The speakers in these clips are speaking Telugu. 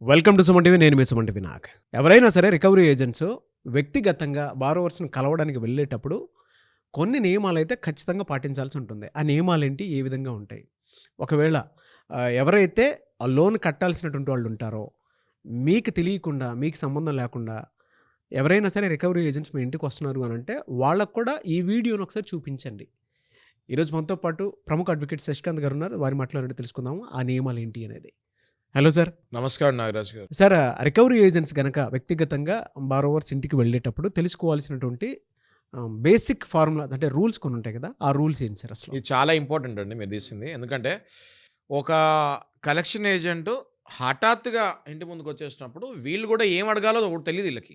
Welcome to Suman TV. నేను మీ సుమన్ టీవీ. ఎవరైనా సరే రికవరీ ఏజెంట్స్ వ్యక్తిగతంగా బారోవర్స్ని కలవడానికి వెళ్ళేటప్పుడు కొన్ని నియమాలైతే ఖచ్చితంగా పాటించాల్సి ఉంటుంది. ఆ నియమాలేంటి? ఏ విధంగా ఉంటాయి? ఒకవేళ ఎవరైతే ఆ లోన్ కట్టాల్సినటువంటి వాళ్ళు ఉంటారో, మీకు తెలియకుండా, మీకు సంబంధం లేకుండా ఎవరైనా సరే రికవరీ ఏజెంట్స్ మీ ఇంటికి వస్తున్నారు అనంటే, వాళ్ళకు కూడా ఈ వీడియోని ఒకసారి చూపించండి. ఈరోజు మనతో పాటు ప్రముఖ అడ్వకేట్ శశికాంత్ గారు ఉన్నారు. వారి మాటలో అడిగి తెలుసుకుందాము ఆ నియమాలు ఏంటి అనేది. Hello sir. నమస్కారం నాగరాజు గారు. సార్, రికవరీ ఏజెంట్స్ గనక వ్యక్తిగతంగా బారోవర్స్ ఇంటికి వెళ్ళేటప్పుడు తెలుసుకోవాల్సినటువంటి బేసిక్ ఫార్ములా అంటే రూల్స్ కొన్ని ఉంటాయి కదా, ఆ రూల్స్ ఏంటి సార్ అసలు? ఇది చాలా ఇంపార్టెంట్ అండి మీరు తీసింది. ఎందుకంటే ఒక కలెక్షన్ ఏజెంట్ హఠాత్తుగా ఇంటి ముందుకు వచ్చేసినప్పుడు వీళ్ళు కూడా ఏం అడగాలో ఒకటి తెలియదు వీళ్ళకి.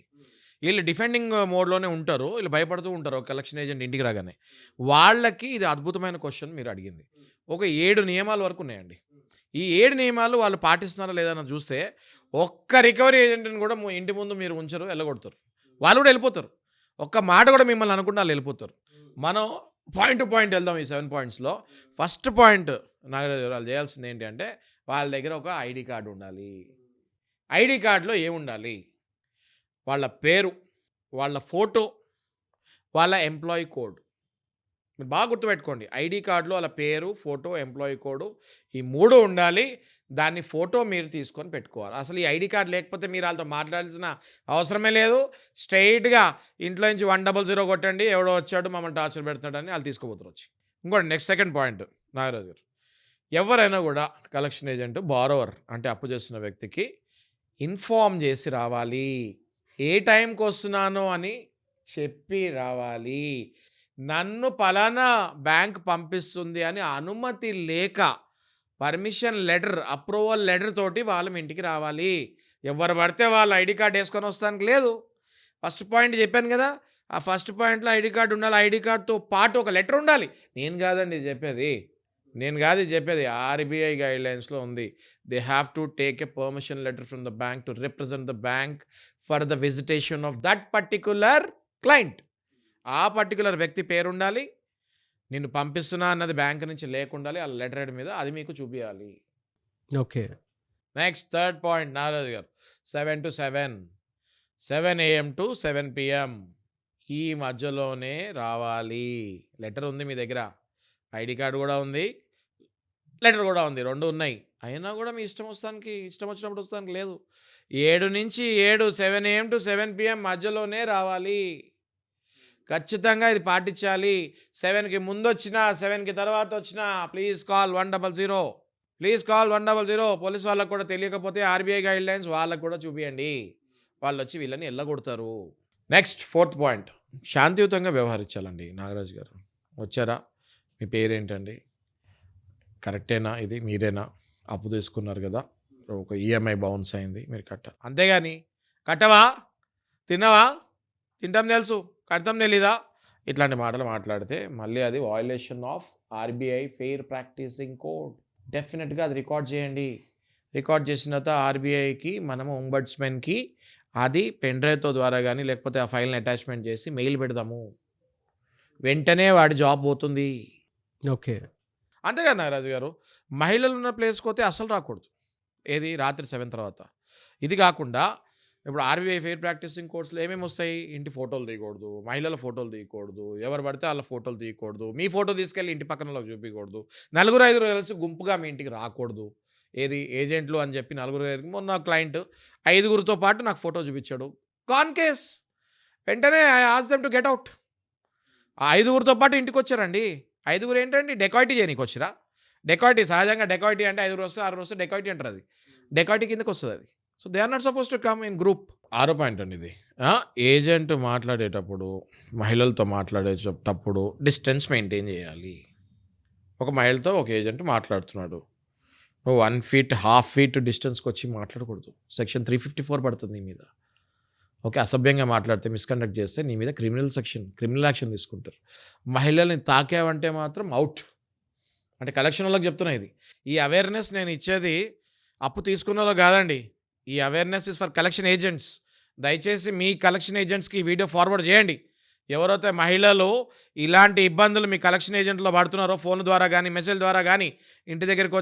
వీళ్ళు డిఫెండింగ్ మోడ్లోనే ఉంటారు, వీళ్ళు భయపడుతూ ఉంటారు ఒక కలెక్షన్ ఏజెంట్ ఇంటికి రాగానే. వాళ్ళకి ఇది అద్భుతమైన క్వశ్చన్ మీరు అడిగింది. ఒక 7 నియమాల వరకు ఉన్నాయండి. ఈ 7 నియమాలు వాళ్ళు పాటిస్తున్నారా లేదా అని చూస్తే ఒక్క రికవరీ ఏజెంట్ని కూడా ఇంటి ముందు మీరు ఉంచరు, వెళ్ళగొడతారు. వాళ్ళు కూడా వెళ్ళిపోతారు. ఒక్క మాట కూడా మిమ్మల్ని అనుకుంటే వాళ్ళు వెళ్ళిపోతారు. మనం పాయింట్ టు పాయింట్ వెళ్దాం. ఈ 7 పాయింట్స్లో ఫస్ట్ పాయింట్ నాగరాజు వాళ్ళు చేయాల్సింది ఏంటి అంటే, వాళ్ళ దగ్గర ఒక ఐడి కార్డు ఉండాలి. ఐడి కార్డులో ఏముండాలి? వాళ్ళ పేరు, వాళ్ళ ఫోటో, వాళ్ళ ఎంప్లాయీ కోడ్. మీరు బాగా గుర్తుపెట్టుకోండి. ఐడి కార్డులో వాళ్ళ పేరు, ఫోటో, ఎంప్లాయీ కోడ్ ఈ 3 ఉండాలి. దాన్ని ఫోటో మీరు తీసుకొని పెట్టుకోవాలి. అసలు ఈ ఐడి కార్డు లేకపోతే మీరు వాళ్ళతో మాట్లాడాల్సిన అవసరమే లేదు. స్ట్రైట్గా ఇంట్లో నుంచి 100 కొట్టండి, ఎవడో వచ్చాడు మమ్మల్ని టార్చర్ పెడుతున్నాడని వాళ్ళు తీసుకోబోతారు వచ్చి. ఇంకోటి నెక్స్ట్ సెకండ్ పాయింట్ నాగరాజు గారు, ఎవరైనా కూడా కలెక్షన్ ఏజెంట్ బారోవర్ అంటే అప్పు చేస్తున్న వ్యక్తికి ఇన్ఫార్మ్ చేసి రావాలి. ఏ టైంకి వస్తున్నానో అని చెప్పి రావాలి. నన్ను పలానా బ్యాంక్ పంపిస్తుంది అని అనుమతి లేక పర్మిషన్ లెటర్, అప్రూవల్ లెటర్ తోటి వాళ్ళ ఇంటికి రావాలి. ఎవరు పడితే వాళ్ళు ఐడి కార్డు వేసుకొని వస్తానికి లేదు. ఫస్ట్ పాయింట్ చెప్పాను కదా, ఆ ఫస్ట్ పాయింట్లో ఐడి కార్డు ఉండాలి. ఐడి కార్డుతో పాటు ఒక లెటర్ ఉండాలి. నేను కాదండి చెప్పేది ఆర్బీఐ గైడ్లైన్స్లో ఉంది. They have to take a permission letter from the bank to represent the bank for the visitation of that particular client. ఆ పర్టికులర్ వ్యక్తి పేరు ఉండాలి. నిన్ను పంపిస్తున్నా అన్నది బ్యాంక్ నుంచి లేకుండాలి. ఆ లెటర్ హెడ్ మీద అది మీకు చూపించాలి. Okay. Next third point Nagaraju గారు, 7 to 7 AM to 7 PM ఈ మధ్యలోనే రావాలి. లెటర్ ఉంది మీ దగ్గర, ఐడి కార్డు కూడా ఉంది, లెటర్ కూడా ఉంది, 2 ఉన్నాయి. అయినా కూడా మీ ఇష్టం వచ్చినప్పుడు వస్తానికి లేదు. 7 నుంచి 7 AM to 7 PM మధ్యలోనే రావాలి. ఖచ్చితంగా ఇది పాటించాలి. 7కి ముందు వచ్చినా 7కి తర్వాత వచ్చినా ప్లీజ్ కాల్ 100. పోలీస్ వాళ్ళకు కూడా తెలియకపోతే ఆర్బీఐ గైడ్లైన్స్ వాళ్ళకు కూడా చూపించండి. వాళ్ళు వచ్చి వీళ్ళని ఎల్లగొడతారు. నెక్స్ట్ ఫోర్త్ పాయింట్, శాంతియుతంగా వ్యవహరించాలండి. నాగరాజు గారు వచ్చారా, మీ పేరేంటండి, కరెక్టేనా, ఇది మీరేనా, అప్పు తీసుకున్నారు కదా, ఒక ఈఎంఐ బౌన్స్ అయింది, మీరు కట్టాలి. అంతేగాని కట్టవా, తిన్నావా, తింటాం తెలుసు, కడతాం తెలీదా, ఇట్లాంటి మాటలు మాట్లాడితే మళ్ళీ అది violation of RBI fair practicing code. డెఫినెట్గా అది రికార్డ్ చేయండి. రికార్డ్ చేసిన తర్వాత ఆర్బీఐకి మనము ఒంబడ్స్మెన్కి అది పెన్ డ్రైవ్తో ద్వారా కానీ లేకపోతే ఆ ఫైల్ని అటాచ్మెంట్ చేసి మెయిల్ పెడదాము. వెంటనే వాడి జాబ్ పోతుంది. ఓకే. అంతేకాదు నాగరాజు గారు, మహిళలు ఉన్న ప్లేస్కి పోతే అసలు రాకూడదు. ఏది రాత్రి 7 తర్వాత. ఇది కాకుండా ఇప్పుడు ఆర్బీఐ ఫెయిర్ ప్రాక్టీసింగ్ కోర్సులో ఏమేమి వస్తాయి? ఇంటి ఫోటోలు తీయకూడదు, మహిళల ఫోటోలు తీయకూడదు, ఎవరు పడితే వాళ్ళ ఫోటోలు తీయకూడదు, మీ ఫోటో తీసుకెళ్ళి ఇంటి పక్కన వాళ్ళకి చూపించకూడదు, 4-5 కలిసి గుంపుగా మీ ఇంటికి రాకూడదు. ఏది ఏజెంట్లు అని చెప్పి 4 మొన్న క్లయింట్ 5 పాటు నాకు ఫోటో చూపించాడు. కాన్ కేస్ వెంటనే I ask them to get out. ఆ 5 పాటు ఇంటికి వచ్చారండి. 5 ఏంటండి, డెకాయిటీ చేయనీకి వచ్చిరా. డెకాయిటీ సహజంగా డెకాయిటీ అంటే 5 వస్తే 6 వస్తే డెకాయిటీ అంటారు. అది డెకాయిటీ కిందకి వస్తుంది అది. So they are not suppose to come in group. 6 point అండి ఇది. ఏజెంట్ మాట్లాడేటప్పుడు, మహిళలతో మాట్లాడేటప్పుడు డిస్టెన్స్ మెయింటైన్ చేయాలి. ఒక మహిళతో ఒక ఏజెంట్ మాట్లాడుతున్నాడు, నువ్వు 1 feet, 1/2 feet డిస్టెన్స్కి వచ్చి మాట్లాడకూడదు. సెక్షన్ 354 పడుతుంది నీ మీద. ఓకే, అసభ్యంగా మాట్లాడితే, మిస్కండక్ట్ చేస్తే నీ మీద క్రిమినల్ యాక్షన్ తీసుకుంటారు. మహిళల్ని తాకావంటే మాత్రం అవుట్. అంటే కలెక్షన్ వాళ్ళకి చెప్తున్నా ఇది. ఈ అవేర్నెస్ నేను ఇచ్చేది అప్పు తీసుకున్న వాళ్ళు కాదండి. ఈ awareness is for collection agents. దయచేసి మీ కలెక్షన్ ఏజెంట్స్కి ఈ వీడియో ఫార్వర్డ్ చేయండి. ఎవరైతే మహిళలు ఇలాంటి ఇబ్బందులు మీ కలెక్షన్ ఏజెంట్లో పడుతున్నారో ఫోన్ ద్వారా కానీ మెసేజ్ ద్వారా కానీ ఇంటి దగ్గరకు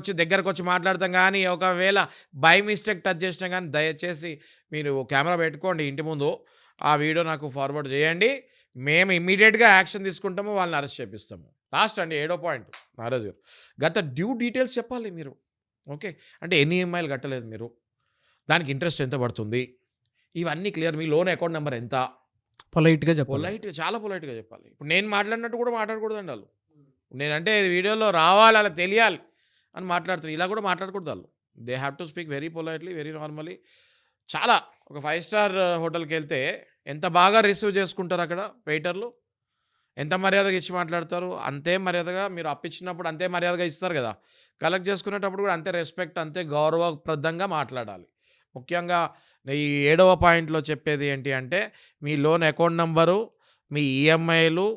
వచ్చి మాట్లాడతాం కానీ ఒకవేళ బై మిస్టేక్ టచ్ చేసినా కానీ దయచేసి మీరు కెమెరా పెట్టుకోండి ఇంటి ముందు, ఆ వీడియో నాకు ఫార్వర్డ్ చేయండి. మేము ఇమ్మీడియట్గా యాక్షన్ తీసుకుంటాము, వాళ్ళని అరెస్ట్ చేపిస్తాము. లాస్ట్ అండి 7వ పాయింట్ నారాజు గారు, గత డ్యూ డీటెయిల్స్ చెప్పాలి మీరు. ఓకే, అంటే ఎన్ని ఈఎంఐలు కట్టలేదు మీరు, దానికి ఇంట్రెస్ట్ ఎంత పడుతుంది, ఇవన్నీ క్లియర్. మీ లోన్ అకౌంట్ నెంబర్ ఎంత, పొలైట్‌గా చెప్పాలి. చాలా పొలైట్గా చెప్పాలి. ఇప్పుడు నేను మాట్లాడినట్టు కూడా మాట్లాడకూడదండి వాళ్ళు. నేనంటే వీడియోలో రావాలి, అలా తెలియాలి అని మాట్లాడుతారు. ఇలా కూడా మాట్లాడకూడదు వాళ్ళు. They have to speak very politely, very normally. చాలా ఒక 5 స్టార్ హోటల్కి వెళ్తే ఎంత బాగా రిసీవ్ చేసుకుంటారు అక్కడ వెయిటర్లు, ఎంత మర్యాదగా ఇచ్చి మాట్లాడతారు. అంతే మర్యాదగా మీరు అప్పిచ్చినప్పుడు అంతే మర్యాదగా ఇస్తారు కదా, కలెక్ట్ చేసుకునేటప్పుడు కూడా అంతే రెస్పెక్ట్, అంతే గౌరవప్రదంగా మాట్లాడాలి. ముఖ్యంగా ఈ 7వ పాయింట్లో చెప్పేది ఏంటి అంటే, మీ లోన్ అకౌంట్ నంబరు, మీ ఈఎంఐలు,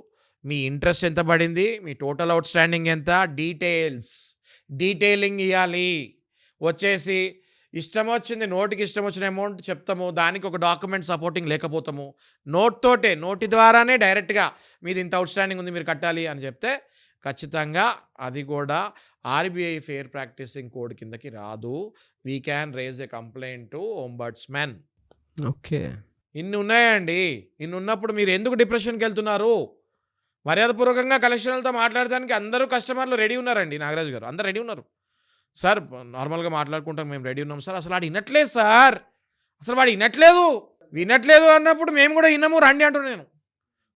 మీ ఇంట్రెస్ట్ ఎంత పడింది, మీ టోటల్ అవుట్ స్టాండింగ్ ఎంత, డీటెయిలింగ్ ఇవ్వాలి. వచ్చేసి ఇష్టం వచ్చింది, నోటికి ఇష్టం వచ్చిన అమౌంట్ చెప్తాము, దానికి ఒక డాక్యుమెంట్ సపోర్టింగ్ లేకపోతాము, నోటి ద్వారానే డైరెక్ట్గా మీది ఇంత అవుట్ స్టాండింగ్ ఉంది మీరు కట్టాలి అని చెప్తే ఖచ్చితంగా అది కూడా ఆర్బీఐ ఫెయిర్ ప్రాక్టీసింగ్ కోడ్ కిందకి రాదు. We can raise a complaint to ombudsman. Okay. ఇన్ని ఉన్నాయండి. ఇన్ని ఉన్నప్పుడు మీరు ఎందుకు డిప్రెషన్కి వెళ్తున్నారు? మర్యాదపూర్వకంగా కలెక్షన్లతో మాట్లాడడానికి అందరూ కస్టమర్లు రెడీ ఉన్నారండి. నాగరాజు గారు అందరు రెడీ ఉన్నారు. సార్ నార్మల్గా మాట్లాడుకుంటాం, మేము రెడీ ఉన్నాం సార్. అసలు వాడు వినట్లేదు సార్, అసలు వాడు వినట్లేదు అన్నప్పుడు మేము కూడా వినము రండి అంటున్నాను నేను.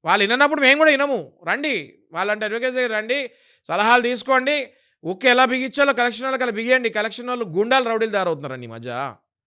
వాళ్ళు వినప్పుడు మేము కూడా వినము రండి. వాళ్ళంటే అడ్వకేట్ దగ్గర రండి, సలహాలు తీసుకోండి. ఉక్కు ఎలా బిగించాలో కలెక్షన్ వాళ్ళకి అలా బిగియండి. కలెక్షన్ వాళ్ళు గుండాలు రౌడీలు తయారవుతున్నారండి ఈ మధ్య.